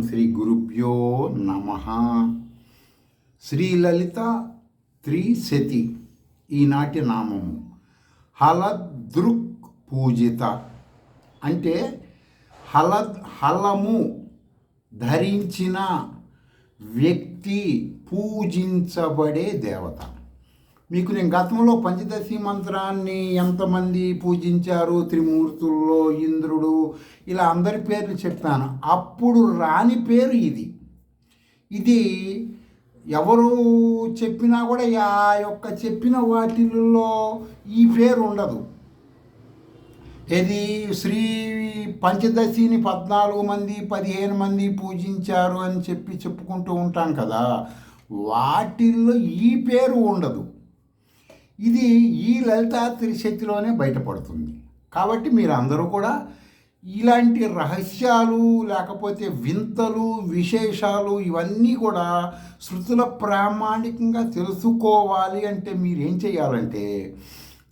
శ్రీ గురుభ్యో నమః. శ్రీలలిత త్రిశతి ఈనాటి నామము. హలదృక్ పూజిత అంటే హలము ధరించిన వ్యక్తి పూజించబడే దేవత. మీకు నేను గతంలో పంచదశి మంత్రాన్ని ఎంతమంది పూజించారు, త్రిమూర్తుల్లో ఇంద్రుడు, ఇలా అందరి పేర్లు చెప్పాను. అప్పుడు రాని పేరు ఇది. ఇది ఎవరు చెప్పినా కూడా ఆ యొక్క చెప్పిన వాటిల్లో ఈ పేరు ఉండదు. ఇది శ్రీ పంచదశిని 14 మంది 15 మంది పూజించారు అని చెప్పుకుంటూ ఉంటాం కదా, వాటిల్లో ఈ పేరు ఉండదు. ఇది ఈ లలితా త్రిశతిలోనే బయటపడుతుంది. కాబట్టి మీరు అందరూ కూడా ఇలాంటి రహస్యాలు లేకపోతే వింతలు విశేషాలు ఇవన్నీ కూడా శృతుల ప్రామాణికంగా తెలుసుకోవాలి అంటే మీరేం చేయాలంటే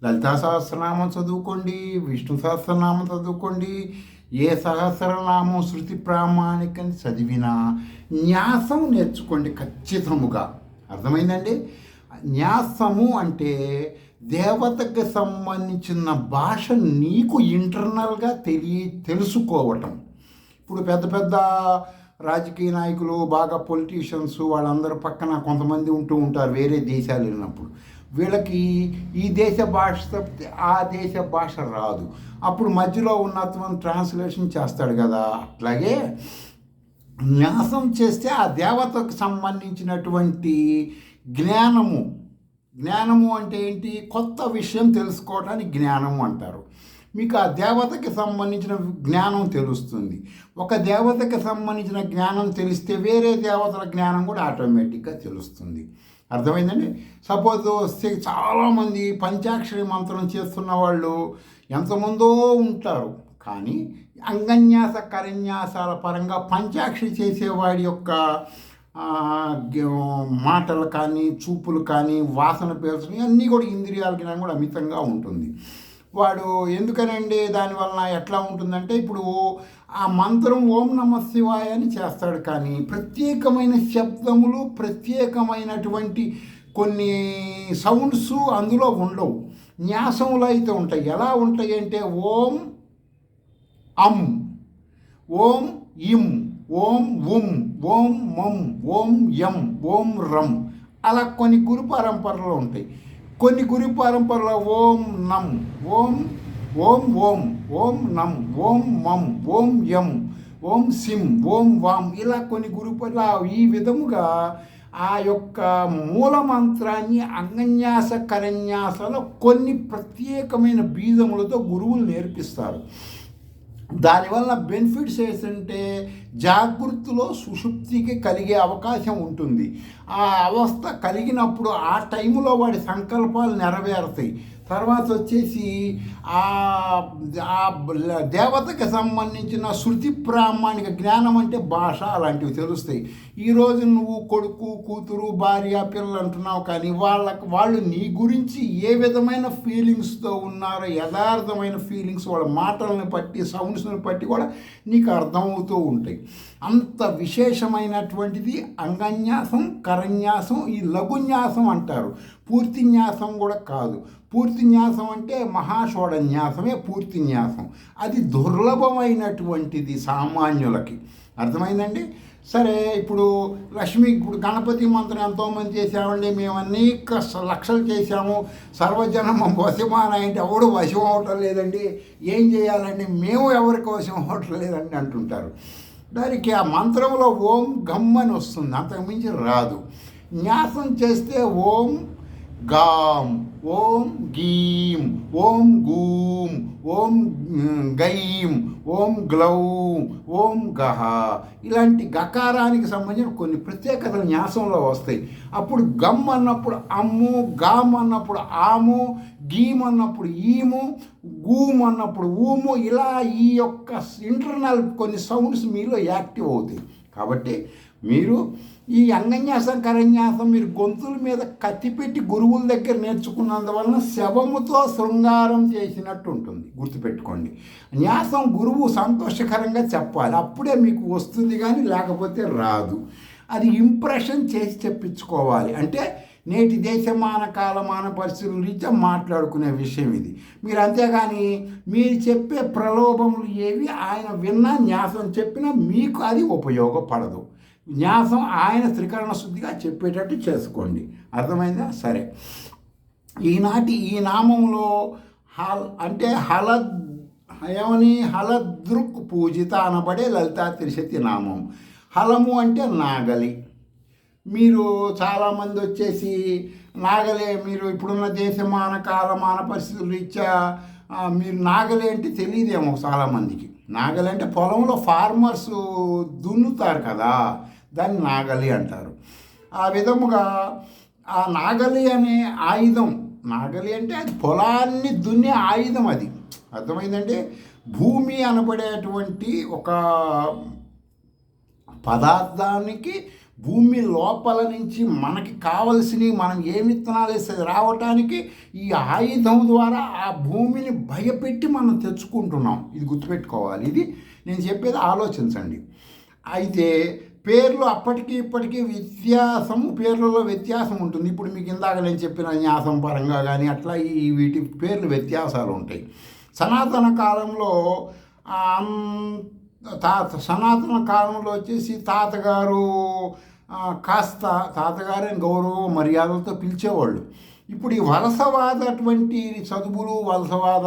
లలితా సహస్రనామం చదువుకోండి, విష్ణు సహస్రనామం చదువుకోండి. ఏ సహస్రనామం శృతి ప్రామాణికని చదివినా న్యాసం నేర్చుకోండి ఖచ్చితముగా. అర్థమైందండి? న్యాసము అంటే దేవతకు సంబంధించిన భాష నీకు ఇంటర్నల్గా తెలుసుకోవటం. ఇప్పుడు పెద్ద పెద్ద రాజకీయ నాయకులు, బాగా పొలిటీషియన్స్, వాళ్ళందరూ పక్కన కొంతమంది ఉంటూ ఉంటారు వేరే దేశాలు వెళ్ళినప్పుడు. వీళ్ళకి ఈ దేశ భాష తప్పితే ఆ దేశ భాష రాదు. అప్పుడు మధ్యలో ఉన్నతను ట్రాన్స్లేషన్ చేస్తాడు కదా. అట్లాగే న్యాసం చేస్తే ఆ దేవతకు సంబంధించినటువంటి జ్ఞానము అంటే ఏంటి? కొత్త విషయం తెలుసుకోవడానికి జ్ఞానము అంటారు. మీకు ఆ దేవతకి సంబంధించిన జ్ఞానం తెలుస్తుంది. ఒక దేవతకి సంబంధించిన జ్ఞానం తెలిస్తే వేరే దేవతల జ్ఞానం కూడా ఆటోమేటిక్గా తెలుస్తుంది. అర్థమైందండి? సపోజ్ చాలామంది పంచాక్షరి మంత్రం చేస్తున్న వాళ్ళు ఎంతమందో ఉంటారు, కానీ అంగన్యాస కరన్యాసాల పరంగా పంచాక్షరి చేసేవాడి యొక్క మాటలు కానీ, చూపులు కానీ, వాసన పీల్చడం అన్నీ కూడా ఇంద్రియాల జ్ఞానం కూడా అమితంగా ఉంటుంది. వాడు ఎందుకనండి దానివలన ఎట్లా ఉంటుందంటే, ఇప్పుడు ఆ మంత్రం ఓం నమ శివాయ అని చేస్తాడు, కానీ ప్రత్యేకమైన శబ్దములు, ప్రత్యేకమైనటువంటి కొన్ని సౌండ్స్ అందులో ఉండవు. న్యాసములు అయితే ఉంటాయి. ఎలా ఉంటాయి అంటే ఓం అం, ఓం ఇం, ఓం ఉం, ఓం మం, ఓం యం, ఓం రం, అలా కొన్ని గురు పరంపరలు ఉంటాయి. కొన్ని గురు పరంపరలో ఓం నం, ఓం ఓం ఓం, ఓం నం, ఓం మం, ఓం యం, ఓం సిం, ఓం వాం, ఇలా కొన్ని గురుపరల ఈ విధముగా ఆ యొక్క మూల మంత్రాన్ని అంగన్యాస కరన్యాసలో కొన్ని ప్రత్యేకమైన బీజములతో గురువులు నేర్పిస్తారు. దానివల్ల బెనిఫిట్స్ ఏంటంటే జాగృతిలో సుషుప్తికి కలిగే అవకాశం ఉంటుంది. ఆ అవస్థ కలిగినప్పుడు ఆ టైంలో వాడి సంకల్పాలు నెరవేరుతాయి. తర్వాత వచ్చేసి ఆ దేవతకి సంబంధించిన శృతి ప్రామాణిక జ్ఞానం అంటే భాష అలాంటివి తెలుస్తాయి. ఈరోజు నువ్వు కొడుకు, కూతురు, భార్య, పిల్లలు అంటున్నావు, కానీ వాళ్ళు నీ గురించి ఏ విధమైన ఫీలింగ్స్తో ఉన్నారో, యథార్థమైన ఫీలింగ్స్ వాళ్ళ మాటలను బట్టి, సౌండ్స్ని బట్టి కూడా నీకు అర్థమవుతూ ఉంటాయి. అంత విశేషమైనటువంటిది అంగన్యాసం, కరన్యాసం, ఈ లఘున్యాసం అంటారు. పూర్తి న్యాసం కూడా కాదు. పూర్తి న్యాసం అంటే మహాషోడ న్యాసమే పూర్తి న్యాసం. అది దుర్లభమైనటువంటిది సామాన్యులకి. అర్థమైందండి? సరే, ఇప్పుడు ఇప్పుడు గణపతి మంత్రం ఎంతోమంది చేసామండి, మేము అనేక లక్షలు చేశాము, సర్వజనం వశమాన అంటే ఎవడు వశం అవటం లేదండి, ఏం చేయాలండి, మేము ఎవరికి వశం అవటం లేదండి అంటుంటారు. దానికి ఆ మంత్రంలో ఓం గమ్ అని వస్తుంది, అంతకుమించి రాదు. న్యాసం చేస్తే ఓం గాం, ఓం గీం, ఓం గూం, ఓం గైం, ఓం గ్లౌం, ఓం గహ, ఇలాంటి గకారానికి సంబంధించిన కొన్ని ప్రత్యేకతలు న్యాసంలో వస్తాయి. అప్పుడు గమ్ అన్నప్పుడు అమ్ము, గామ్ అన్నప్పుడు ఆము, గీమ్ అన్నప్పుడు ఈము, గూమ్ అన్నప్పుడు ఊము, ఇలా ఈ యొక్క ఇంటర్నల్ కొన్ని సౌండ్స్ మీలో యాక్టివ్ అవుతాయి. కాబట్టి మీరు ఈ అంగన్యాసం కరన్యాసం మీరు గొంతుల మీద కత్తి పెట్టి గురువుల దగ్గర నేర్చుకున్నందువలన శవముతో శృంగారం చేసినట్టు ఉంటుంది, గుర్తుపెట్టుకోండి. న్యాసం గురువు సంతోషకరంగా చెప్పాలి, అప్పుడే మీకు వస్తుంది, కానీ లేకపోతే రాదు. అది ఇంప్రెషన్ చేసి చెప్పించుకోవాలి. అంటే నేటి దేశమాన కాలమాన పరిస్థితుల రీత్యా మాట్లాడుకునే విషయం ఇది. మీరు అంతేగాని మీరు చెప్పే ప్రలోభములు ఏవి ఆయన విన్నా న్యాసం చెప్పినా మీకు అది ఉపయోగపడదు. న్యాసం ఆయన త్రికరణ శుద్ధిగా చెప్పేటట్టు చేసుకోండి. అర్థమైందా? సరే. ఈనాటి ఈ నామంలో అంటే హలదృక్ పూజిత అనబడే లలితా త్రిశతి నామం. హలము అంటే నాగలి. మీరు చాలామంది వచ్చేసి నాగలే, మీరు ఇప్పుడున్న దేశమాన కాలమాన పరిస్థితుల రీత్యా మీరు నాగలి అంటే తెలియదేమో చాలామందికి. నాగలి అంటే పొలంలో ఫార్మర్స్ దున్నుతారు కదా, దాన్ని నాగలి అంటారు. ఆ విధముగా ఆ నాగలి అనే ఆయుధం, నాగలి అంటే అది పొలాన్ని దున్నే ఆయుధం. అది అర్థమైందంటే భూమి అనబడేటువంటి ఒక పదార్థానికి భూమి లోపల నుంచి మనకి కావలసినవి మనం ఏ విత్తనాలు వేస్తే రావటానికి ఈ ఆయుధం ద్వారా ఆ భూమిని భయపెట్టి మనం తెచ్చుకుంటున్నాం. ఇది గుర్తుపెట్టుకోవాలి. ఇది నేను చెప్పేది ఆలోచించండి. అయితే పేర్లు అప్పటికి ఇప్పటికీ పేర్లలో వ్యత్యాసం ఉంటుంది. ఇప్పుడు మీకు ఇందాక నేను చెప్పిన న్యాసం పరంగా కానీ అట్లా వీటి పేర్లు వ్యత్యాసాలు ఉంటాయి. సనాతన కాలంలో సనాతన కాలంలో వచ్చేసి తాతగారు కాస్త తాతగారిని గౌరవ మర్యాదలతో పిలిచేవాళ్ళు. ఇప్పుడు ఈ వలసవాద అటువంటి చదువులు, వలసవాద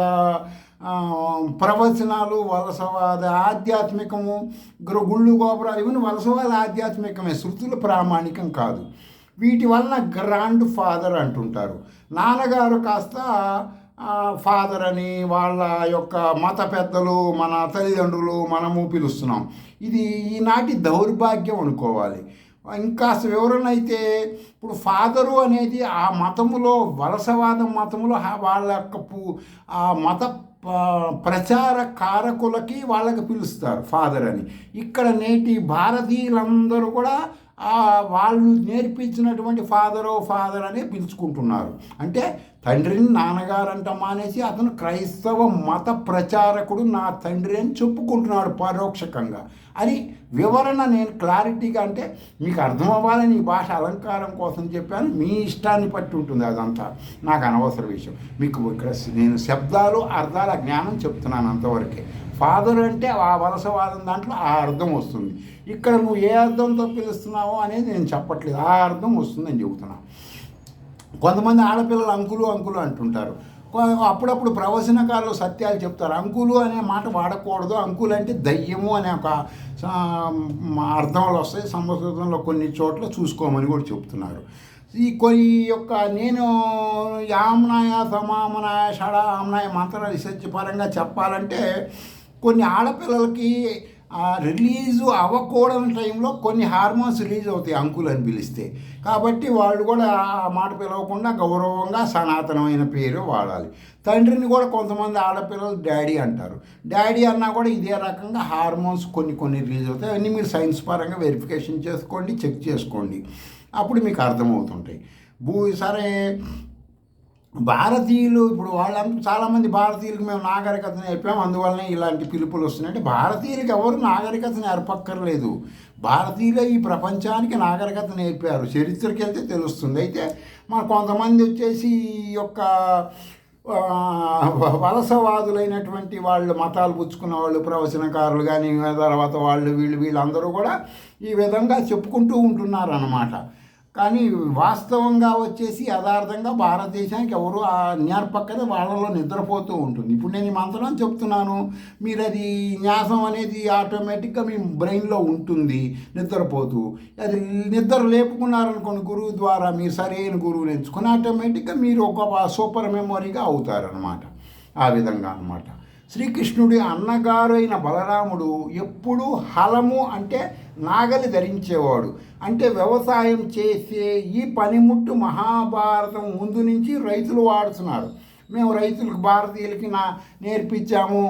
ప్రవచనాలు, వలసవాద ఆధ్యాత్మికము, గుళ్ళు గోపురాలు ఇవన్నీ వలసవాద ఆధ్యాత్మికమే, శృతులు ప్రామాణికం కాదు. వీటి వలన గ్రాండ్ ఫాదర్ అంటుంటారు. నాన్నగారు కాస్త ఫాదర్ అని వాళ్ళ యొక్క మత పెద్దలు, మన తల్లిదండ్రులు మనము పిలుస్తున్నాం. ఇది ఈనాటి దౌర్భాగ్యం అనుకోవాలి. ఇంకాస్త వివరణ అయితే ఇప్పుడు ఫాదరు అనేది ఆ మతములో, వలసవాద మతములో వాళ్ళ యొక్క ఆ మత ప్రచార కారకులకి వాళ్ళకి పిలుస్తారు ఫాదర్ అని. ఇక్కడ నేటి భారతీయులందరూ కూడా వాళ్ళు నేర్పించినటువంటి ఫాదర్ అనే పిలుచుకుంటున్నారు. అంటే తండ్రిని నాన్నగారు అంట మానేసి అతను క్రైస్తవ మత ప్రచారకుడు, నా తండ్రి అని చెప్పుకుంటున్నాడు పరోక్షకంగా. అని వివరణ నేను క్లారిటీగా, అంటే మీకు అర్థం అవ్వాలని ఈ భాష అలంకారం కోసం చెప్పాను. మీ ఇష్టాన్ని పట్టి ఉంటుంది, అదంతా నాకు అనవసర విషయం. మీకు ఇక్కడ నేను శబ్దాలు అర్థాల జ్ఞానం చెప్తున్నాను అంతవరకే. ఫాదర్ అంటే ఆ వలసవాదం దాంట్లో ఆ అర్థం వస్తుంది. ఇక్కడ నువ్వు ఏ అర్థంతో పిలుస్తున్నావో అనేది నేను చెప్పట్లేదు, ఆ అర్థం వస్తుందని చెబుతున్నాను. కొంతమంది ఆడపిల్లలు అంకులు అంటుంటారు. అప్పుడప్పుడు ప్రవచనకారులు సత్యాలు చెప్తారు. అంకులు అనే మాట వాడకూడదు, అంకులు అంటే దయ్యము అనే ఒక అర్థంలో వస్తాయి. సంస్కృతంలో కొన్ని చోట్ల చూసుకోమని కూడా చెప్తున్నారు. కొన్ని యొక్క నేను యామ్నాయ సమామనాయ షడ ఆమ్నాయ మంత్ర రీసెర్చ్ పరంగా చెప్పాలంటే కొన్ని ఆడపిల్లలకి రిలీజు అవ్వకూడని టైంలో కొన్ని హార్మోన్స్ రిలీజ్ అవుతాయి అంకులు అని పిలిస్తే. కాబట్టి వాళ్ళు కూడా ఆ మాట పిలవకుండా గౌరవంగా సనాతనమైన పేరు వాడాలి. తండ్రిని కూడా కొంతమంది ఆడపిల్లలు డాడీ అంటారు. డాడీ అన్నా కూడా ఇదే రకంగా హార్మోన్స్ కొన్ని రిలీజ్ అవుతాయి. అవన్నీ మీరు సైన్స్ పరంగా వెరిఫికేషన్ చేసుకోండి, చెక్ చేసుకోండి, అప్పుడు మీకు అర్థమవుతుంటాయి. సరే, భారతీయులు ఇప్పుడు వాళ్ళంతా చాలామంది భారతీయులకు మేము నాగరికత నేర్పాము, అందువల్లనే ఇలాంటి పిలుపులు వస్తున్నాయి. అంటే భారతీయులకు ఎవరు నాగరికత నేర్పక్కర్లేదు. భారతీయులే ఈ ప్రపంచానికి నాగరికత నేర్పారు. చరిత్రకి వెళ్తే తెలుస్తుంది. అయితే మన కొంతమంది వచ్చేసి ఈ యొక్క వలసవాదులైనటువంటి వాళ్ళు, మతాలు పుచ్చుకున్న వాళ్ళు, ప్రవచనకారులు కానీ తర్వాత వీళ్ళందరూ కూడా ఈ విధంగా చెప్పుకుంటూ ఉంటున్నారు అన్నమాట. కానీ వాస్తవంగా వచ్చేసి యథార్థంగా భారతదేశానికి ఎవరు నేర్పక్కనే వాళ్ళలో నిద్రపోతూ ఉంటుంది. ఇప్పుడు నేను ఈ మంత్రం చెప్తున్నాను, మీరు అది న్యాసం అనేది ఆటోమేటిక్గా మీ బ్రెయిన్లో ఉంటుంది నిద్రపోతూ. అది నిద్ర లేపుకున్నారనుకోండి గురువు ద్వారా, మీరు సరైన గురువుని ఎంచుకొని ఆటోమేటిక్గా మీరు ఒక సూపర్ మెమొరీగా అవుతారనమాట. ఆ విధంగా అనమాట. శ్రీకృష్ణుడి అన్నగారు అయిన బలరాముడు ఎప్పుడు హలము అంటే నాగలి ధరించేవాడు. అంటే వ్యవసాయం చేసే ఈ పనిముట్టు మహాభారతం ముందు నుంచి రైతులు వాడుతున్నారు. మేము రైతులకు భారతీయులకి నేర్పించాము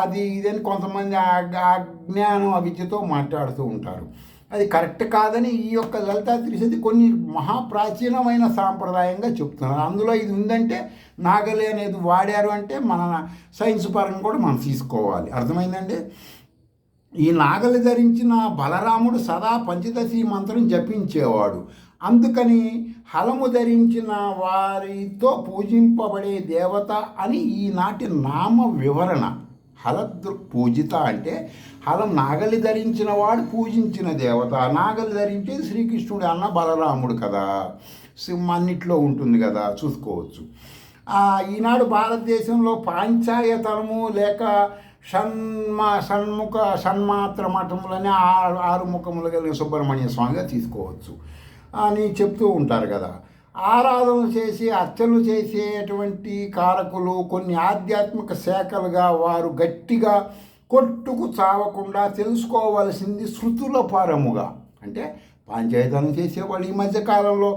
అది ఇదని కొంతమంది అజ్ఞానం అవిద్యతో మాట్లాడుతూ ఉంటారు. అది కరెక్ట్ కాదని ఈ యొక్క లలితా త్రిశతి కొన్ని మహాప్రాచీనమైన సాంప్రదాయంగా చెప్తున్నారు. అందులో ఇది ఉందంటే నాగలి అనేది వాడారు అంటే మన సైన్స్ పరంగా కూడా మనం తీసుకోవాలి. అర్థమైందండి. ఈ నాగలి ధరించిన బలరాముడు సదా పంచదశి మంత్రం జపించేవాడు. అందుకని హలము ధరించిన వారితో పూజింపబడే దేవత అని ఈనాటి నామ వివరణ. హలదృక్ పూజిత అంటే హలం నాగలి ధరించిన వాడు పూజించిన దేవత. నాగలి ధరించేది శ్రీకృష్ణుడు అన్న బలరాముడు కదా, అన్నిట్లో ఉంటుంది కదా, చూసుకోవచ్చు. ఈనాడు భారతదేశంలో పాంచాయతనము లేక షణ్మాత్ర మఠములని 6 ముఖములు కలిగిన సుబ్రహ్మణ్య స్వామిగా తీసుకోవచ్చు అని చెప్తూ ఉంటారు కదా. ఆరాధనలు చేసి అర్చనలు చేసేటువంటి కారకులు కొన్ని ఆధ్యాత్మిక శాఖలుగా వారు గట్టిగా కొట్టుకు చావకుండా తెలుసుకోవాల్సింది శృతుల పరముగా. అంటే పంచాయతనం చేసేవాళ్ళు ఈ మధ్యకాలంలో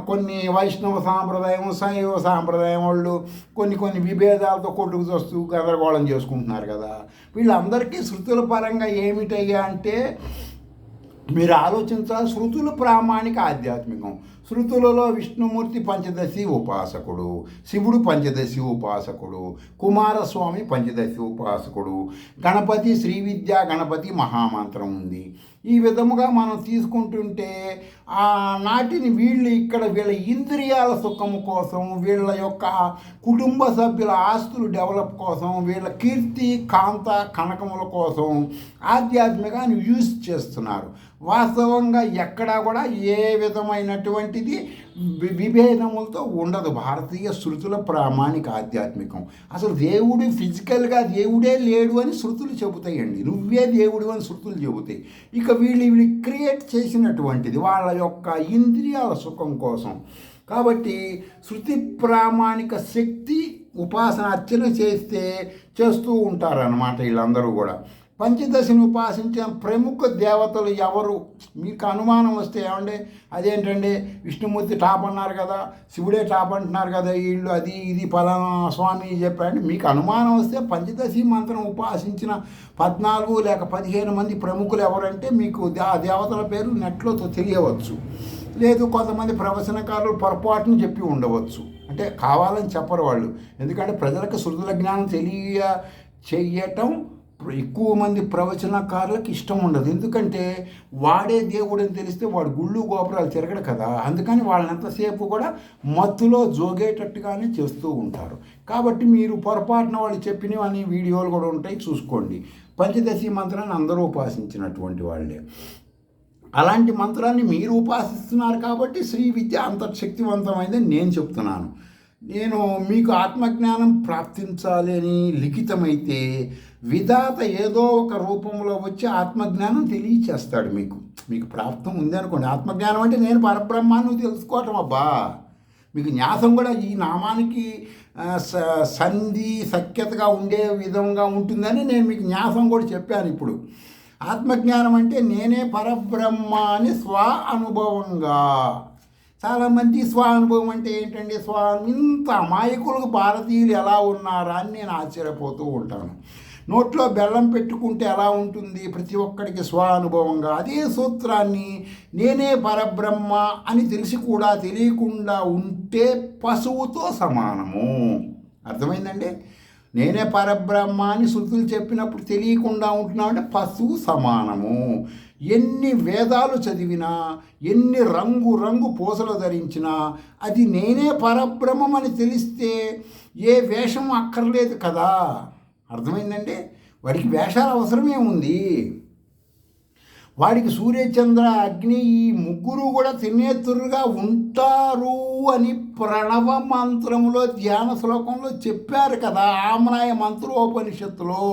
కొన్ని వైష్ణవ సాంప్రదాయం, శైవ సాంప్రదాయం వాళ్ళు కొన్ని విభేదాలతో కొట్టుకు వస్తూ గందరగోళం చేసుకుంటున్నారు కదా. వీళ్ళందరికీ శృతుల పరంగా ఏమిటయ్యా అంటే మీరు ఆలోచించాలి. శృతులు ప్రామాణిక ఆధ్యాత్మికం. శృతులలో విష్ణుమూర్తి పంచదశి ఉపాసకుడు, శివుడు పంచదశి ఉపాసకుడు, కుమారస్వామి పంచదశి ఉపాసకుడు, గణపతి శ్రీవిద్యా గణపతి మహామంత్రం ఉంది. ఈ విధముగా మనం తీసుకుంటుంటే నాటిని వీళ్ళ ఇంద్రియాల సుఖము కోసం, వీళ్ళ యొక్క కుటుంబ సభ్యుల ఆస్తులు డెవలప్ కోసం, వీళ్ళ కీర్తి కాంత కనకముల కోసం ఆధ్యాత్మికాన్ని యూజ్ చేస్తున్నారు. వాస్తవంగా ఎక్కడా కూడా ఏ విధమైనటువంటిది విభేదములతో ఉండదు. భారతీయ శృతుల ప్రామాణిక ఆధ్యాత్మికం. అసలు దేవుడు ఫిజికల్గా దేవుడే లేడు అని శృతులు చెబుతాయండి. నువ్వే దేవుడు అని శృతులు చెబుతాయి. ఇక వీళ్ళు క్రియేట్ చేసినటువంటిది వాళ్ళ యొక్క ఇంద్రియాల సుఖం కోసం. కాబట్టి శృతి ప్రామాణిక శక్తి ఉపాసన అర్చన చేస్తూ ఉంటారన్నమాట వీళ్ళందరూ కూడా. పంచదశిని ఉపాసించిన ప్రముఖ దేవతలు ఎవరు? మీకు అనుమానం వస్తే ఏమంటే అదేంటండి విష్ణుమూర్తి టాప్ అన్నారు కదా, శివుడే టాప్ అంటున్నారు కదా, వీళ్ళు అది ఇది పలానా స్వామి చెప్పారంటే మీకు అనుమానం వస్తే పంచదశి మంత్రం ఉపాసించిన 14 లేక 15 మంది ప్రముఖులు ఎవరంటే మీకు ఆ దేవతల పేరు నెట్లో తెలియవచ్చు. లేదు కొంతమంది ప్రవచనకారులు పొరపాటును చెప్పి ఉండవచ్చు. అంటే కావాలని చెప్పరు వాళ్ళు. ఎందుకంటే ప్రజలకు శృతుల జ్ఞానం చెయ్యటం ఎక్కువ మంది ప్రవచనకారులకు ఇష్టం ఉండదు. ఎందుకంటే వాడే దేవుడు అని తెలిస్తే వాడు గుళ్ళు గోపురాలు తిరగడు కదా. అందుకని వాళ్ళని ఎంతసేపు కూడా మత్తులో జోగేటట్టుగానే చేస్తూ ఉంటారు. కాబట్టి మీరు పొరపాటున వాళ్ళు చెప్పినవని వీడియోలు కూడా ఉంటాయి, చూసుకోండి. పంచదశి మంత్రాన్ని అందరూ ఉపాసించినటువంటి వాళ్ళే. అలాంటి మంత్రాన్ని మీరు ఉపాసిస్తున్నారు కాబట్టి శ్రీ విద్య అంత శక్తివంతమైందని నేను చెప్తున్నాను. నేను మీకు ఆత్మజ్ఞానం ప్రాప్తించాలి అని లిఖితమైతే విధాత ఏదో ఒక రూపంలో వచ్చి ఆత్మజ్ఞానం తెలియచేస్తాడు. మీకు ప్రాప్తం ఉంది అనుకోండి. ఆత్మజ్ఞానం అంటే నేను పరబ్రహ్మాన్ని తెలుసుకోవటం. అబ్బా మీకు న్యాసం కూడా ఈ నామానికి సంధి సఖ్యతగా ఉండే విధంగా ఉంటుందని నేను మీకు న్యాసం కూడా చెప్పాను. ఇప్పుడు ఆత్మజ్ఞానం అంటే నేనే పరబ్రహ్మ అని స్వ అనుభవంగా. చాలామంది స్వ అనుభవం అంటే ఏంటండి? ఇంత అమాయకులకు భారతీయులు ఎలా ఉన్నారా అని నేను ఆశ్చర్యపోతూ ఉంటాను. నోట్లో బెల్లం పెట్టుకుంటే ఎలా ఉంటుంది ప్రతి ఒక్కడికి స్వ అనుభవంగా. అదే సూత్రాన్ని నేనే పరబ్రహ్మ అని తెలిసి కూడా తెలియకుండా ఉంటే పశువుతో సమానము. అర్థమైందండి? నేనే పరబ్రహ్మ అని శృతులు చెప్పినప్పుడు తెలియకుండా ఉంటున్నామంటే పశువు సమానము. ఎన్ని వేదాలు చదివినా, ఎన్ని రంగు పూసలు ధరించినా అది నేనే పరబ్రహ్మం అని తెలిస్తే ఏ వేషం అక్కర్లేదు కదా. అర్థమైందండి? వాడికి వేషాల అవసరమేముంది? వాడికి సూర్యచంద్ర అగ్ని ఈ ముగ్గురు కూడా త్రినేత్రులుగా ఉంటారు అని ప్రణవ మంత్రములో ధ్యాన శ్లోకంలో చెప్పారు కదా. ఆమ్నాయ మంత్రోపనిషత్తులో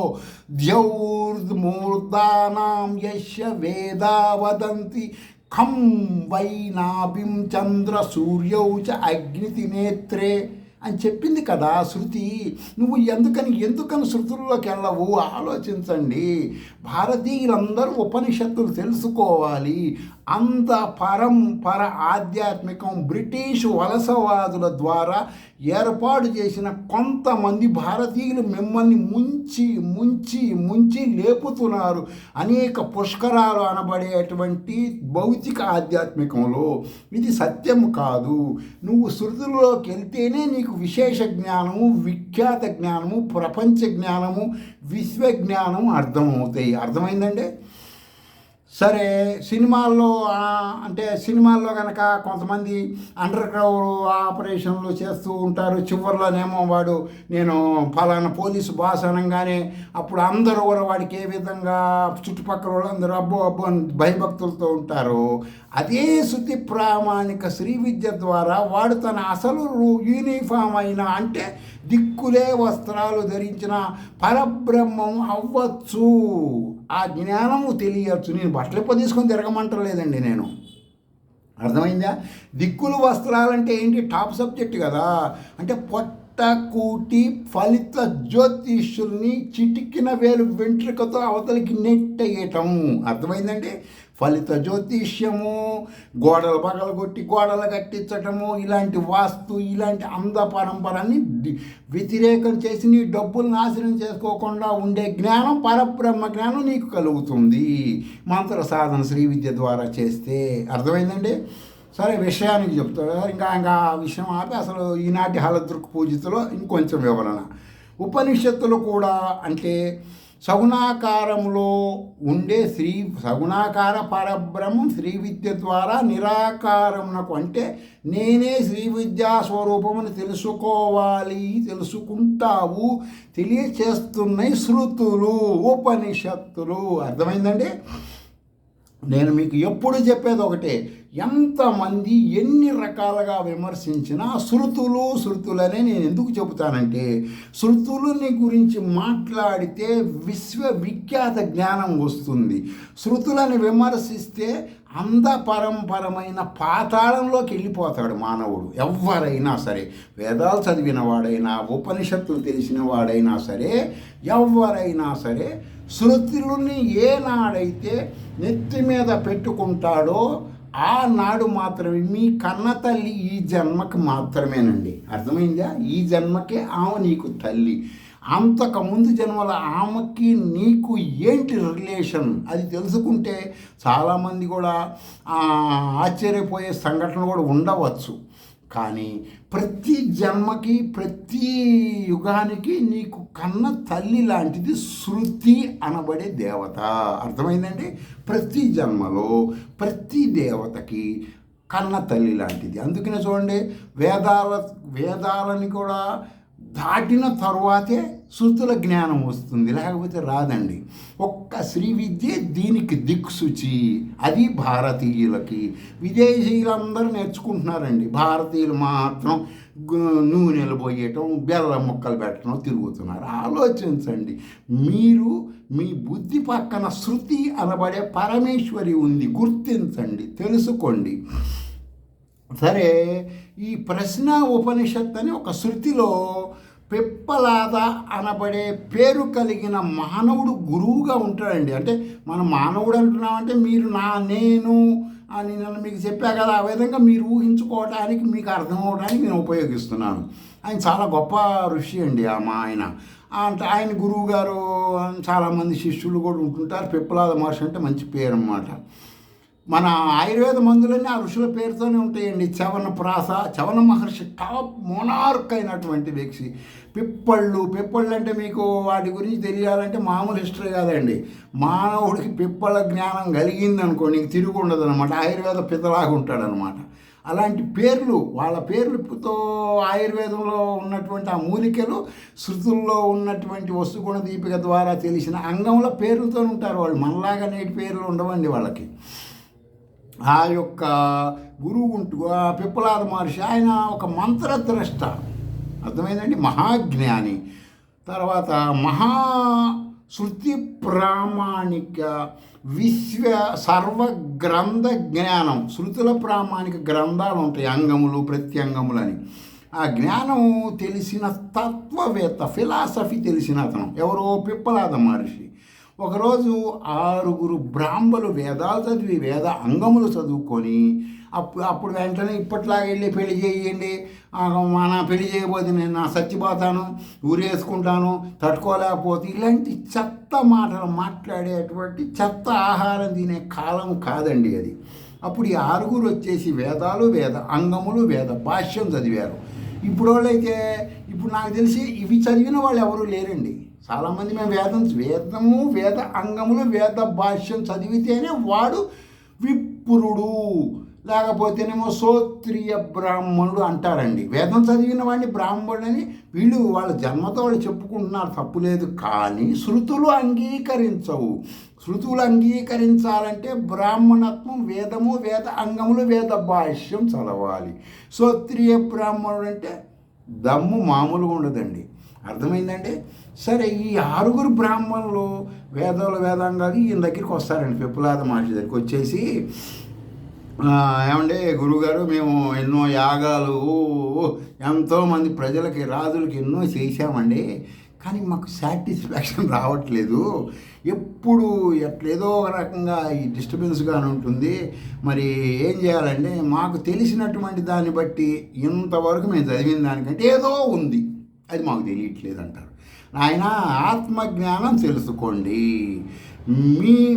ద్యౌర్మూర్ధానాం యశ వేదా వదంతి ఖం వైనాభిం చంద్ర సూర్యౌ చ అగ్నితి నేత్రే అని చెప్పింది కదా శృతి. నువ్వు ఎందుకని శృతుల్లోకి వెళ్ళవు? ఆలోచించండి. భారతీయులందరూ ఉపనిషత్తులు తెలుసుకోవాలి. అంత పరంపర ఆధ్యాత్మికం బ్రిటిష్ వలసవాదుల ద్వారా ఏర్పాటు చేసిన కొంతమంది భారతీయులు మిమ్మల్ని ముంచి ముంచి ముంచి లేపుతున్నారు. అనేక పుష్కరాలు అనబడేటువంటి భౌతిక ఆధ్యాత్మికంలో ఇది సత్యం కాదు. నువ్వు శృతుల్లోకి వెళ్తేనే నీకు విశేష జ్ఞానము, విఖ్యాత జ్ఞానము, ప్రపంచ జ్ఞానము, విశ్వజ్ఞానం అర్థమవుతాయి. అర్థమైందండి? సరే, సినిమాల్లో కనుక కొంతమంది అండర్ గ్రౌండ్ ఆపరేషన్లు చేస్తూ ఉంటారు. చివరిలోనేమో వాడు నేను ఫలానా పోలీసు బాస్ అనగానే అప్పుడు అందరూ కూడా వాడికి ఏ విధంగా చుట్టుపక్కల వాళ్ళందరూ అబ్బో అబ్బో అని భయభక్తులతో ఉంటారు. అదే శృతి ప్రామాణిక శ్రీ విద్య ద్వారా వాడు తన అసలు యూనిఫామ్ అయిన అంటే దిక్కులే వస్త్రాలు ధరించిన పరబ్రహ్మం అవ్వచ్చు. ఆ జ్ఞానము తెలియచ్చు. నేను బట్టలు తీసుకొని తిరగమంటలేదండి నేను. అర్థమైందా? దిక్కులు వస్త్రాలంటే ఏంటి? టాప్ సబ్జెక్ట్ కదా. అంటే కూటి ఫలిత జ్యోతిష్యుల్ని చిటికిన వేలు వెంట్రుకతో అవతలికి నెట్టేయటం. అర్థమైందండి? ఫలిత జ్యోతిష్యము, గోడలు పగలగొట్టి గోడలు కట్టించటము, ఇలాంటి వాస్తు, ఇలాంటి అంద పరంపరని వ్యతిరేకం చేసి నీ డబ్బులు నాశనం చేసుకోకుండా ఉండే జ్ఞానం, పరబ్రహ్మ జ్ఞానం నీకు కలుగుతుంది మంత్ర సాధన శ్రీ విద్య ద్వారా చేస్తే. అర్థమైందండి? సరే, విషయానికి చెప్తాడు. ఇంకా విషయం ఆపి అసలు ఈనాటి హలదృక్ పూజితలో ఇంకొంచెం వివరణ. ఉపనిషత్తులు కూడా అంటే సగుణాకారంలో ఉండే సగుణాకార పరబ్రహ్మం శ్రీ విద్య ద్వారా నిరాకారమునకు అంటే నేనే శ్రీ విద్యా స్వరూపమని తెలుసుకుంటావు తెలియచేస్తున్నాయి శృతులు, ఉపనిషత్తులు. అర్థమైందండి? నేను మీకు ఎప్పుడు చెప్పేది ఒకటే, ఎంతమంది ఎన్ని రకాలుగా విమర్శించినా శృతులనే నేను ఎందుకు చెబుతానంటే, శృతులని గురించి మాట్లాడితే విశ్వవిఖ్యాత జ్ఞానం వస్తుంది. శృతులను విమర్శిస్తే అంధపరంపరమైన పాతాళంలోకి వెళ్ళిపోతాడు మానవుడు. ఎవరైనా సరే, వేదాలు చదివిన వాడైనా, ఉపనిషత్తులు తెలిసిన వాడైనా సరే, ఎవరైనా సరే శృతులని ఏనాడైతే నెత్తి మీద పెట్టుకుంటాడో ఆనాడు మాత్రమే మీ కన్న తల్లి ఈ జన్మకి మాత్రమేనండి. అర్థమైందా? ఈ జన్మకే ఆమె నీకు తల్లి. అంతకుముందు జన్మల ఆమెకి నీకు ఏంటి రిలేషన్ అది తెలుసుకుంటే చాలామంది కూడా ఆశ్చర్యపోయే సంఘటనలు కూడా ఉండవచ్చు. కానీ ప్రతి జన్మకి, ప్రతి యుగానికి నీకు కన్న తల్లి లాంటిది శృతి అనబడే దేవత. అర్థమైందండి? ప్రతి జన్మలో ప్రతి దేవతకి కన్న తల్లి లాంటిది. అందుకనే చూడండి, వేదాలని కూడా దాటిన తరువాతే శృతుల జ్ఞానం వస్తుంది, లేకపోతే రాదండి. ఒక్క శ్రీ విద్య దీనికి దిక్సూచి. అది భారతీయులకి. విదేశీయులందరూ నేర్చుకుంటున్నారండి, భారతీయులు మాత్రం నూనెలు పోయటం, బెల్లం ముక్కలు పెట్టడం తిరుగుతున్నారు. ఆలోచించండి, మీరు మీ బుద్ధి పక్కన శృతి అనబడే పరమేశ్వరి ఉంది, గుర్తించండి, తెలుసుకోండి. సరే, ఈ ప్రశ్న ఉపనిషత్ అని ఒక శృతిలో పిప్పలాద అనబడే పేరు కలిగిన మానవుడు గురువుగా ఉంటాడండి. అంటే మనం మానవుడు అంటున్నామంటే మీరు నేను అని నేను మీకు చెప్పా కదా, ఆ విధంగా మీరు ఊహించుకోవడానికి, మీకు అర్థమవడానికి నేను ఉపయోగిస్తున్నాను. ఆయన చాలా గొప్ప ఋషి అండి ఆయన. అంటే ఆయన గురువు గారు చాలామంది శిష్యులు కూడా ఉంటుంటారు. పిప్పలాద మహర్షి అంటే మంచి పేరు అన్నమాట. మన ఆయుర్వేద మందులన్నీ ఆ ఋషుల పేరుతోనే ఉంటాయండి. చవన మహర్షి టాప్ మోనార్క్ అయినటువంటి వ్యక్తి. పిప్పళ్ళు అంటే మీకు వాటి గురించి తెలియాలంటే మామూలు హిస్టరీ కాదండి. మానవుడికి పిప్పళ్ళ జ్ఞానం కలిగిందనుకోండి, ఇంక తిరిగి ఉండదు అనమాట. ఆయుర్వేద పితలాగా ఉంటాడనమాట. అలాంటి పేర్లు, వాళ్ళ పేర్లతో ఆయుర్వేదంలో ఉన్నటువంటి ఆ మూలికలు శృతుల్లో ఉన్నటువంటి వస్తుగుణ దీపిక ద్వారా తెలిసిన అంగంలో పేర్లతో ఉంటారు వాళ్ళు. మనలాగా నేటి పేర్లు ఉండవండి వాళ్ళకి. ఆ యొక్క గురువు పిప్పలాద మహర్షి ఆయన ఒక మంత్రద్రష్ట. అర్థమైందండి? మహాజ్ఞాని. తర్వాత శృతి ప్రామాణిక సర్వగ్రంథ జ్ఞానం. శృతుల ప్రామాణిక గ్రంథాలు ఉంటాయి, అంగములు ప్రత్యంగములని. ఆ జ్ఞానం తెలిసిన తత్వవేత్త, ఫిలాసఫీ తెలిసిన అతను ఎవరో పిప్పలాద మహర్షి. ఒకరోజు 6 బ్రాహ్మలు వేదాలు చదివి వేద అంగములు చదువుకొని అప్పుడు వెంటనే ఇప్పట్లాగా వెళ్ళి పెళ్లి చేయండి, మన పెళ్లి చేయబోతే నేను నా చచ్చిపోతాను, ఊరేసుకుంటాను, తట్టుకోలేకపోతే ఇలాంటి చెత్త మాటలు మాట్లాడేటువంటి చెత్త ఆహారం తినే కాలం కాదండి అది. అప్పుడు ఈ 6 వచ్చేసి వేదాలు, వేద అంగములు, వేద భాష్యం చదివారు. ఇప్పుడు వాళ్ళైతే ఇప్పుడు నాకు తెలిసి ఇవి చదివిన వాళ్ళు ఎవరు లేరండి. చాలామంది మేము వేదము, వేద అంగములు, వేద భాష్యం చదివితేనే వాడు విప్రుడు, లేకపోతేనేమో శ్రోత్రియ బ్రాహ్మణుడు అంటారండి. వేదం చదివిన వాడిని బ్రాహ్మణుడని వీళ్ళు వాళ్ళ జన్మతో వాళ్ళు చెప్పుకుంటున్నారు, తప్పులేదు. కానీ శృతులు అంగీకరించవు. శృతులు అంగీకరించాలంటే బ్రాహ్మణత్వం వేదము, వేద అంగములు, వేద భాష్యం చదవాలి. శ్రోత్రియ బ్రాహ్మణుడు అంటే దమ్ము మామూలుగా ఉండదండి. అర్థమైందండి? సరే, ఈ 6 బ్రాహ్మణులు వేదాలు వేదాంగాలు ఈయన దగ్గరికి వస్తారండి. పిప్పలాద మహర్షి దగ్గరికి వచ్చేసి, ఏమంటే గురువుగారు, మేము ఎన్నో యాగాలు ఎంతోమంది ప్రజలకి రాజులకి ఎన్నో చేశామండి, కానీ మాకు సాటిస్ఫాక్షన్ రావట్లేదు. ఎప్పుడు ఎట్లేదో ఒక రకంగా ఈ డిస్టర్బెన్స్గానే ఉంటుంది. మరి ఏం చేయాలంటే మాకు తెలిసినటువంటి దాన్ని బట్టి ఇంతవరకు మేము చదివిన దానికంటే ఏదో ఉంది, అది మాకు తెలియట్లేదు అంటారు. ఆయన ఆత్మజ్ఞానం తెలుసుకోండి,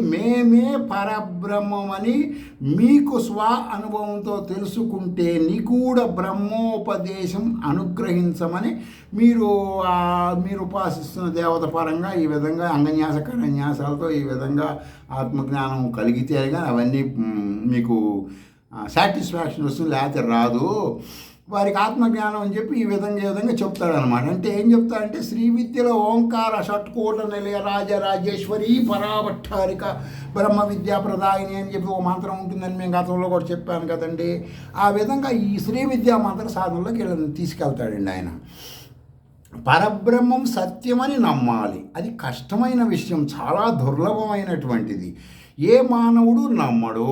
మేమే పరబ్రహ్మమని మీకు స్వ అనుభవంతో తెలుసుకుంటే నిగూఢ బ్రహ్మోపదేశం అనుగ్రహించమని మీరు ఉపాసిస్తున్న దేవత పరంగా ఈ విధంగా అంగన్యాస కరన్యాసాలతో ఈ విధంగా ఆత్మజ్ఞానం కలిగితే కానీ అవన్నీ మీకు సాటిస్ఫాక్షన్ వస్తుంది, లేకపోతే రాదు. వారికి ఆత్మజ్ఞానం అని చెప్పి ఈ విధంగా చెప్తాడనమాట. అంటే ఏం చెప్తాడంటే, శ్రీ విద్యలో ఓంకార షట్కోట నిలయ రాజరాజేశ్వరి పరాభట్టారిక బ్రహ్మ విద్యా ప్రదాయిని అని చెప్పి ఓ మంత్రం ఉంటుందని మేము గతంలో కూడా చెప్పాను కదండి. ఆ విధంగా ఈ శ్రీ విద్యా మంత్ర సాధనలోకి వీళ్ళని తీసుకెళ్తాడండి ఆయన. పరబ్రహ్మం సత్యమని నమ్మాలి. అది కష్టమైన విషయం, చాలా దుర్లభమైనటువంటిది. ఏ మానవుడు నమ్మడు.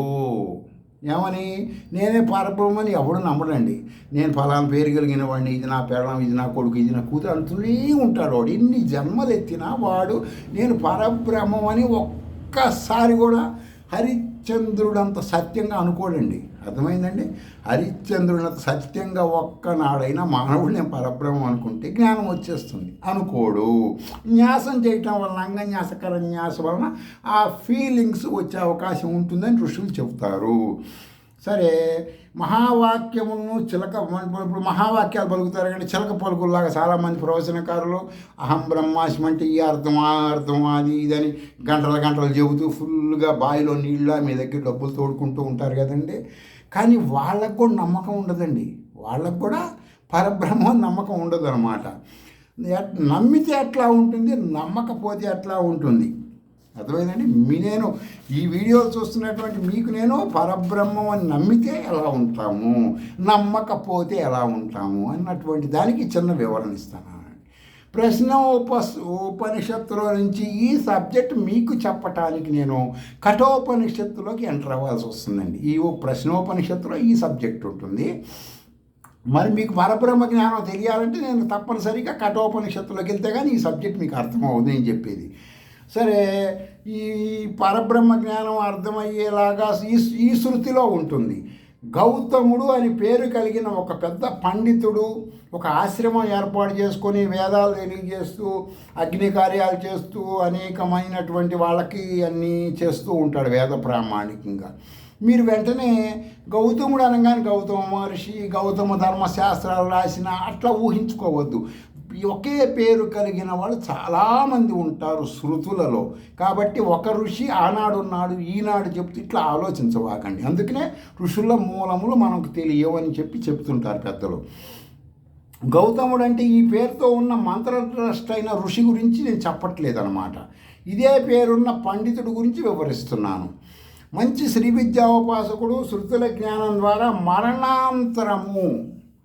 ఏమని? నేనే పరబ్రహ్మని ఎవడు నమ్మడండి. నేను ఫలానా పేరు కలిగిన వాడిని, ఇది నా పెళ్ళం, ఇది నా కొడుకు, ఇది నా కూతురు అంటూనే ఉంటాడు వాడు. ఎన్ని జన్మలు ఎత్తినా వాడు నేను పరబ్రహ్మమని ఒక్కసారి కూడా హరిశ్చంద్రుడంత సత్యంగా అనుకోడండి. అర్థమైందండి? హరిశ్చంద్రుడంత సత్యంగా ఒక్కనాడైనా మానవుడు నేను పరబ్రహ్మం అనుకుంటే జ్ఞానం వచ్చేస్తుంది. అనుకోడు. న్యాసం చేయటం వలన, అంగన్యాసకర న్యాసం వలన ఆ ఫీలింగ్స్ వచ్చే అవకాశం ఉంటుందని ఋషులు చెబుతారు. సరే, మహావాక్యములను ఇప్పుడు మహావాక్యాలు పలుకుతారు కానీ చిలక పలుకుల్లాగా చాలామంది ప్రవచనకారులు అహం బ్రహ్మాస్మి అంటే ఈ అర్థం ఆ అర్థం అది ఇదని గంటలు చెబుతూ ఫుల్గా బావిలో నీళ్ళ మీ దగ్గర డబ్బులు తోడుకుంటూ ఉంటారు కదండి. కానీ వాళ్ళకు కూడా నమ్మకం ఉండదండి. వాళ్ళకు కూడా పరబ్రహ్మం నమ్మకం ఉండదు అనమాట. నమ్మితే ఎట్లా ఉంటుంది, నమ్మకపోతే ఎట్లా ఉంటుంది. అర్థమైందండి? నేను ఈ వీడియోలు చూస్తున్నటువంటి మీకు నేను పరబ్రహ్మం అని నమ్మితే ఎలా ఉంటాము, నమ్మకపోతే ఎలా ఉంటాము అన్నటువంటి దానికి చిన్న వివరణ ఇస్తాను. ఉపనిషత్తులో నుంచి ఈ సబ్జెక్ట్ మీకు చెప్పటానికి నేను కఠోపనిషత్తులోకి ఎంటర్ అవ్వాల్సి వస్తుందండి. ఈ ప్రశ్నోపనిషత్తులో ఈ సబ్జెక్ట్ ఉంటుంది. మరి మీకు పరబ్రహ్మ జ్ఞానం తెలియాలంటే నేను తప్పనిసరిగా కఠోపనిషత్తులోకి వెళ్తే కానీ ఈ సబ్జెక్ట్ మీకు అర్థమవుతుంది నేను చెప్పేది. సరే, ఈ పరబ్రహ్మ జ్ఞానం అర్థమయ్యేలాగా ఈ శృతిలో ఉంటుంది. గౌతముడు అని పేరు కలిగిన ఒక పెద్ద పండితుడు ఒక ఆశ్రమం ఏర్పాటు చేసుకొని వేదాలు తెలియజేస్తూ అగ్ని కార్యాలు చేస్తూ అనేకమైనటువంటి వాళ్ళకి అన్నీ చేస్తూ ఉంటాడు వేద ప్రామాణికంగా. మీరు వెంటనే గౌతముడు అనగానే గౌతమ మహర్షి గౌతమ ధర్మశాస్త్రాలు రాసిన అట్లా ఊహించుకోవద్దు. ఒకే పేరు కలిగిన వాళ్ళు చాలామంది ఉంటారు శృతులలో. కాబట్టి ఒక ఋషి ఆనాడు ఉన్నాడు ఈనాడు చెప్తూ ఇట్లా ఆలోచించవాకండి. అందుకనే ఋషుల మూలములు మనకు తెలియవని చెప్తుంటారు పెద్దలు. గౌతముడు అంటే ఈ పేరుతో ఉన్న మంత్రద్రష్ట అయిన ఋషి గురించి నేను చెప్పట్లేదు అనమాట. ఇదే పేరున్న పండితుడి గురించి వివరిస్తున్నాను. మంచి శ్రీ విద్యాోపాసకుడు శృతుల జ్ఞానం ద్వారా మరణాంతరము,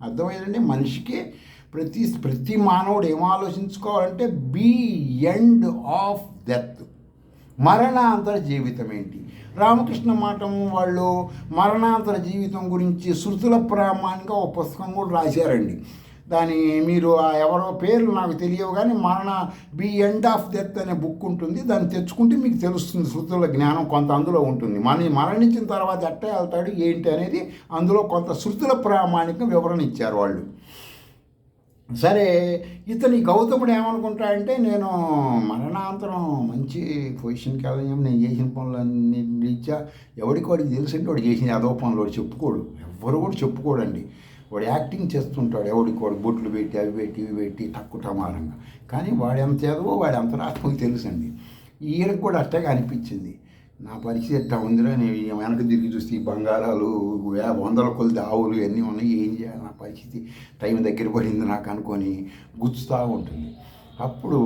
అర్థమైందండి, మనిషికి ప్రతి మానవుడు ఏం ఆలోచించుకోవాలంటే బీ ఎండ్ ఆఫ్ డెత్, మరణాంతర జీవితం ఏంటి. రామకృష్ణ మఠం వాళ్ళు మరణాంతర జీవితం గురించి శృతుల ప్రామాణికంగా ఒక పుస్తకం కూడా రాశారండి. దాని మీరు ఎవరో పేర్లు నాకు తెలియవు కానీ ఎండ్ ఆఫ్ డెత్ అనే బుక్ ఉంటుంది. దాన్ని తెచ్చుకుంటే మీకు తెలుస్తుంది. శృతుల జ్ఞానం కొంత అందులో ఉంటుంది. మరణించిన తర్వాత ఎట్ట వెళ్తాడు ఏంటి అనేది అందులో కొంత శృతుల ప్రామాణికం వివరణ ఇచ్చారు వాళ్ళు. సరే, ఇతని గౌతముడు ఏమనుకుంటాడంటే, నేను మరణాంతరం మంచి పొజిషన్కి వెళ్ళాం, నేను చేసిన పనులన్నీ రీత్యా ఎవడికి వాడికి తెలిసింటే వాడు చేసిన అదో పనులు వాడు చెప్పుకోడు. ఎవ్వరు కూడా చెప్పుకోడండి. వాడు యాక్టింగ్ చేస్తుంటాడు. ఎవడికి వాడు బొట్లు పెట్టి అవి పెట్టి ఇవి పెట్టి తక్కువ టమారంగా. కానీ వాడు ఎంత చదువో వాడు ఎంత రాత్మకు తెలుసండి. ఈయనకు కూడా అట్టగా అనిపించింది. నా పరిస్థితి ఎట్టా ఉందిరా, నేను వెనక తిరిగి చూస్తే ఈ బంగారాలు 100 కొలది ఆవులు ఇవన్నీ ఉన్నాయి, ఏం చేయాలి, నా పరిస్థితి టైం దగ్గర పడింది నాకు అనుకొని గుచ్చుతూ ఉంటుంది. అప్పుడు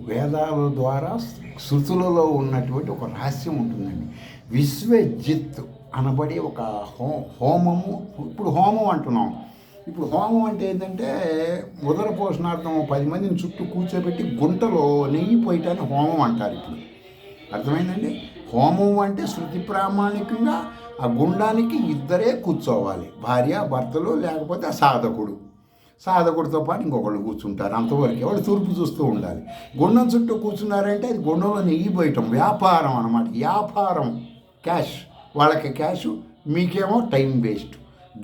వేదాల ద్వారా శృతులలో ఉన్నటువంటి ఒక రహస్యం ఉంటుందండి. విశ్వజిత్ అనబడి ఒక హోమము. ఇప్పుడు హోమం అంటున్నాం. ఇప్పుడు హోమం అంటే ఏంటంటే ఉదర పోషణార్థం 10 మందిని చుట్టూ కూర్చోబెట్టి గుంటలో నెయ్యి పోయటాన్ని హోమం అంటారు. ఇప్పుడు అర్థమైందండి. హోమం అంటే శృతి ప్రామాణికంగా ఆ గుండానికి ఇద్దరే కూర్చోవాలి, భార్య భర్తలు, లేకపోతే సాధకుడితో పాటు ఇంకొకళ్ళు కూర్చుంటారు. అంతవరకు వాళ్ళు తూర్పు చూస్తూ ఉండాలి. గుండం చుట్టూ కూర్చున్నారంటే అది గుండంలో నెయ్యి పోయటం, వ్యాపారం అన్నమాట. వ్యాపారం, క్యాష్. వాళ్ళకి క్యాష్, మీకేమో టైం వేస్ట్,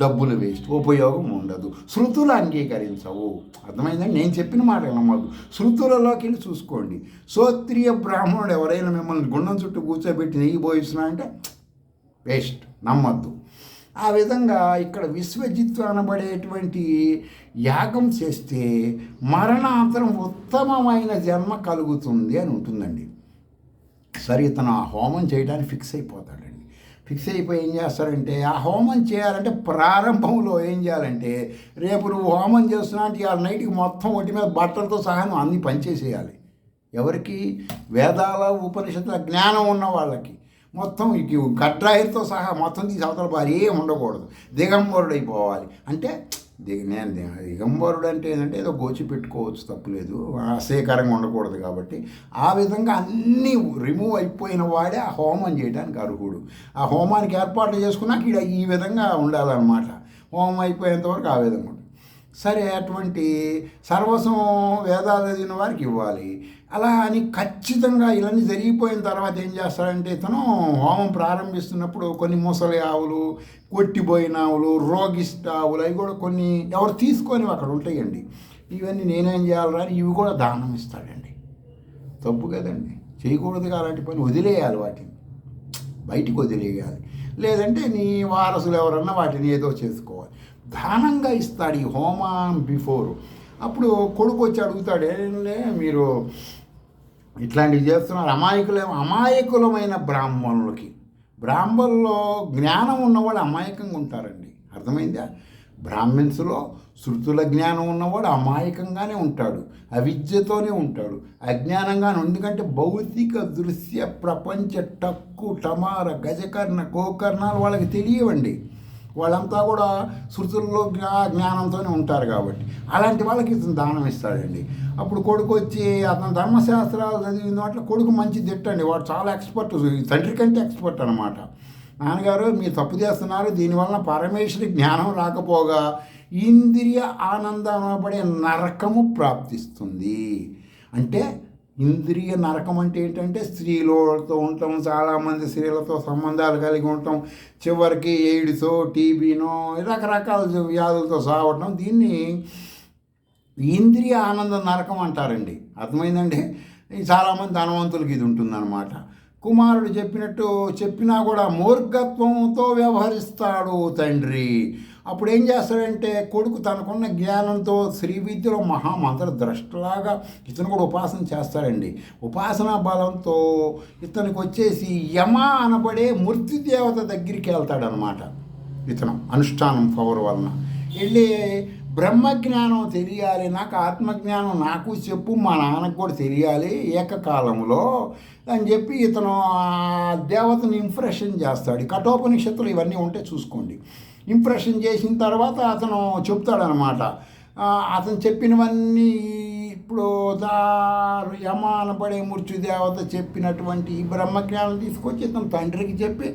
డబ్బులు వేస్ట్, ఉపయోగం ఉండదు. శృతులు అంగీకరించవు. అర్థమైందండి. నేను చెప్పిన మాట నమ్మద్దు. శృతులలోకి వెళ్ళి చూసుకోండి. శ్రోత్రియ బ్రాహ్మణుడు ఎవరైనా మిమ్మల్ని గుండం చుట్టూ కూర్చోబెట్టి నెయ్యి పోయిస్తున్నా అంటే వేస్ట్, నమ్మద్దు. ఆ విధంగా ఇక్కడ విశ్వజిత్తు అనబడేటువంటి యాగం చేస్తే మరణాంతరం ఉత్తమమైన జన్మ కలుగుతుంది అని ఉంటుందండి. సరే, ఇతను ఆ హోమం చేయడానికి ఫిక్స్ అయిపోతాడండి. ఫిక్స్ అయిపోయి ఏం చేస్తారంటే, ఆ హోమం చేయాలంటే ప్రారంభంలో ఏం చేయాలంటే, రేపు నువ్వు హోమం చేస్తున్నా అంటే ఇవాళ నైట్కి మొత్తం ఒంటి మీద బట్టలతో సహా నువ్వు అన్నీ పనిచేసేయాలి. ఎవరికి? వేదాల ఉపనిషత్తుల జ్ఞానం ఉన్న వాళ్ళకి మొత్తం కట్రాయితో సహా మొత్తం తీసి అవతల భారీ ఏం ఉండకూడదు. దిగంబరుడైపోవాలి. అంటే నేను దిగంబరుడు అంటే ఏంటంటే ఏదో గోచి పెట్టుకోవచ్చు, తప్పులేదు, అసహ్యకరంగా ఉండకూడదు. కాబట్టి ఆ విధంగా అన్నీ రిమూవ్ అయిపోయిన వాడే ఆ హోమం చేయడానికి అర్హుడు. ఆ హోమానికి ఏర్పాట్లు చేసుకున్నాక ఇక్కడ ఈ విధంగా ఉండాలన్నమాట. హోమం అయిపోయేంతవరకు ఆ విధంగా ఉంటుంది. సరే, అటువంటి సర్వస్వం వేదాలు చదివిన వారికి ఇవ్వాలి. అలా అని ఖచ్చితంగా ఇవన్నీ జరిగిపోయిన తర్వాత ఏం చేస్తాడంటే, ఇతను హోమం ప్రారంభిస్తున్నప్పుడు కొన్ని ముసలి ఆవులు, కొట్టిపోయిన ఆవులు, రోగిష్ట ఆవులు, అవి కూడా కొన్ని ఎవరు తీసుకొని అక్కడ ఉంటాయండి. ఇవన్నీ నేనేం చేయాలని ఇవి కూడా దానం ఇస్తాడండి. తప్పు కదండి, చేయకూడదు. అలాంటి పని వదిలేయాలి, వాటిని బయటికి వదిలేయాలి. లేదంటే నీ వారసులు ఎవరన్నా వాటిని ఏదో చేసుకోవాలి. దానంగా ఇస్తాడు ఈ హోమం బిఫోర్. అప్పుడు కొడుకు వచ్చి అడుగుతాడు, ఏంటంటే మీరు ఇట్లాంటివి చేస్తున్నారు, అమాయకులమైన బ్రాహ్మణుల్లో జ్ఞానం ఉన్నవాడు అమాయకంగా ఉంటారండి. అర్థమైందా? బ్రాహ్మిన్స్లో శృతుల జ్ఞానం ఉన్నవాడు అమాయకంగానే ఉంటాడు, అవిద్యతోనే ఉంటాడు, అజ్ఞానంగానే. ఎందుకంటే భౌతిక దృశ్య ప్రపంచ టక్కు టమార గజకర్ణ గోకర్ణాలు వాళ్ళకి తెలియవండి. వాళ్ళంతా కూడా శృతుల్లో జ్ఞానంతోనే ఉంటారు. కాబట్టి అలాంటి వాళ్ళకి ఇతను దానం ఇస్తాడండి. అప్పుడు కొడుకు వచ్చి అతను ధర్మశాస్త్రాలు చదివిన వాటిలో కొడుకు మంచి దిట్టండి. వాడు చాలా ఎక్స్పర్ట్, తండ్రి కంటే ఎక్స్పర్ట్ అనమాట. నాన్నగారు మీరు తప్పు చేస్తున్నారు, దీనివల్ల పరమేశ్వరి జ్ఞానం రాకపోగా ఇంద్రియ ఆనందం అనబడే నరకము ప్రాప్తిస్తుంది. అంటే ఇంద్రియ నరకం అంటే ఏంటంటే స్త్రీలతో ఉంటాం, చాలామంది స్త్రీలతో సంబంధాలు కలిగి ఉంటాం, చివరికి ఎయిడ్సో టీబీనో రకరకాల వ్యాధులతో సావటం, దీన్ని ఇంద్రియ ఆనంద నరకం అంటారండి. అర్థమైందండి. చాలామంది ధనవంతులకి ఇది ఉంటుందన్నమాట. కుమారుడు చెప్పినా కూడా మూర్ఖత్వంతో వ్యవహరిస్తాడు తండ్రి. అప్పుడు ఏం చేస్తాడంటే, కొడుకు తనకున్న జ్ఞానంతో శ్రీ విద్యలో మహామంత్ర ద్రష్టలాగా ఇతను కూడా ఉపాసన చేస్తాడండి. ఉపాసనా బలంతో ఇతనికి వచ్చేసి యమ అనబడే మృత్యుదేవత దగ్గరికి వెళ్తాడనమాట. ఇతను అనుష్ఠానం పవర్ వలన వెళ్ళి బ్రహ్మజ్ఞానం తెలియాలి, నాకు ఆత్మజ్ఞానం నాకు చెప్పు, మా నాన్నకు కూడా తెలియాలి ఏకకాలంలో అని చెప్పి ఇతను ఆ దేవతను ఇంప్రెషన్ చేస్తాడు. కఠోపనిషత్తులు ఇవన్నీ ఉంటే చూసుకోండి. ఇంప్రెషన్ చేసిన తర్వాత అతను చెప్తాడనమాట. అతను చెప్పినవన్నీ ఇప్పుడు యమ అనబడే మృత్యుదేవత చెప్పినటువంటి ఈ బ్రహ్మజ్ఞానం తీసుకొచ్చి ఇతను తండ్రికి చెప్పి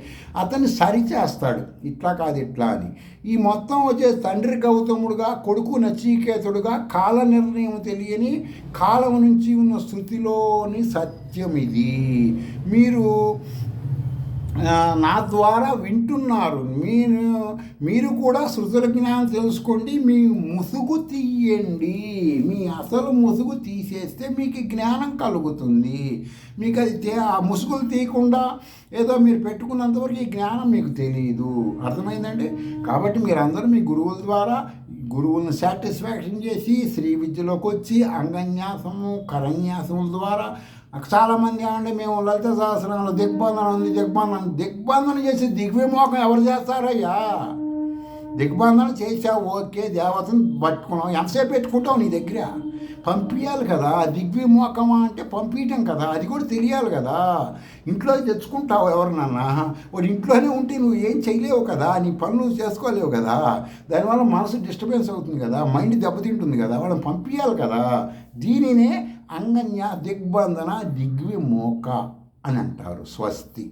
అతన్ని సరిచేస్తాడు, ఇట్లా కాదు ఇట్లా అని. ఈ మొత్తం వచ్చే తండ్రి గౌతముడుగా, కొడుకు నచికేతుడుగా కాల నిర్ణయం తెలియని కాలం నుంచి ఉన్న శృతిలోని సత్యం ఇది. మీరు నా ద్వారా వింటున్నారు, మీరు కూడా శృతుల జ్ఞానం తెలుసుకోండి, మీ ముసుగు తీయండి. మీ అసలు ముసుగు తీసేస్తే మీకు జ్ఞానం కలుగుతుంది. మీకు అది ఆ ముసుగులు తీయకుండా ఏదో మీరు పెట్టుకున్నంతవరకు ఈ జ్ఞానం మీకు తెలియదు. అర్థమైందండి? కాబట్టి మీరందరూ మీ గురువుల ద్వారా గురువులను సాటిస్ఫాక్షన్ చేసి శ్రీ విద్యలోకి వచ్చి అంగన్యాసము కరన్యాసముల ద్వారా చాలామంది ఏమంటే మేము లలిత సహస్రంలో దిగ్బంధన చేసి దిగ్విమోకం ఎవరు చేస్తారయ్యా? దిగ్బంధన చేసావు, ఓకే, దేవతను పట్టుకున్నావు, ఎంతసేపు పెట్టుకుంటావు? నీ దగ్గర పంపించాలి కదా. దిగ్విమోకమా అంటే పంపించటం కదా, అది కూడా తెలియాలి కదా. ఇంట్లో తెచ్చుకుంటావు ఎవరినన్నా, వాడు ఇంట్లోనే ఉంటే నువ్వు ఏం చేయలేవు కదా, నీ పనులు నువ్వు చేసుకోలేవు కదా. దానివల్ల మనసు డిస్టర్బెన్స్ అవుతుంది కదా, మైండ్ దెబ్బతింటుంది కదా, వాళ్ళని పంపించాలి కదా. దీనినే అంగన్య దిగ్బంధన దిగ్విమోక అని అంటారు. స్వస్తి.